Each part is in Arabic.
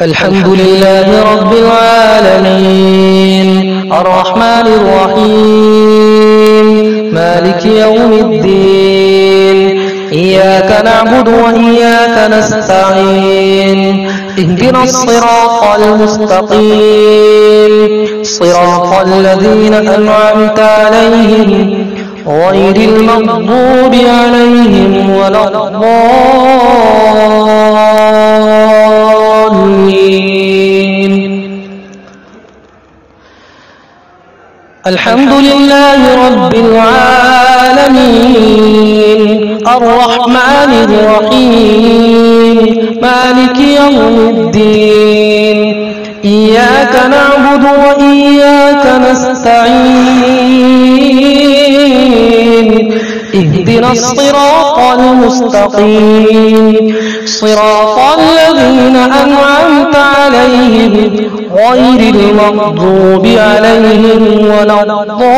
الحمد لله رب العالمين الرحمن الرحيم مالك يوم الدين إياك نعبد وإياك نستعين اهدنا الصراط المستقيم صراط الذين أنعمت عليهم غير المغضوب عليهم ولا الضالين. الحمد لله رب العالمين الرحمن الرحيم مالك يوم الدين إياك نعبد وإياك نستعين اهدنا الصراط المستقيم صراط الذين أنعمت عليهم غير المغضوب عليهم ولا الضالين.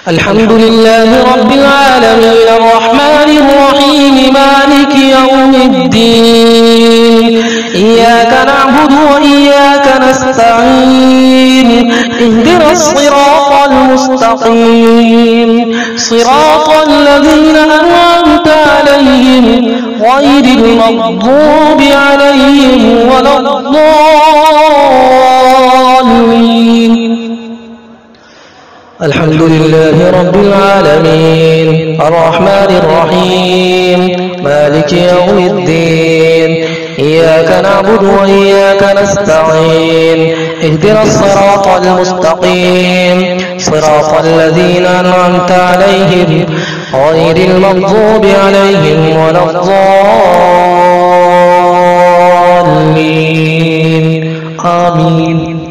الحمد لله رب العالمين الرحمن الرحيم مالك يوم الدين إياك نعبد وإياك نستعين اهدنا الصراط المستقيم صراط الذين أنعمت عليهم غير المغضوب عليهم ولا الضالين. الحمد لله رب العالمين الرحمن الرحيم مالك يوم الدين إياك نعبد وإياك نستعين اهدنا الصراط المستقيم صراط الذين أنعمت عليهم غير المغضوب عليهم ولا الضالين. آمين.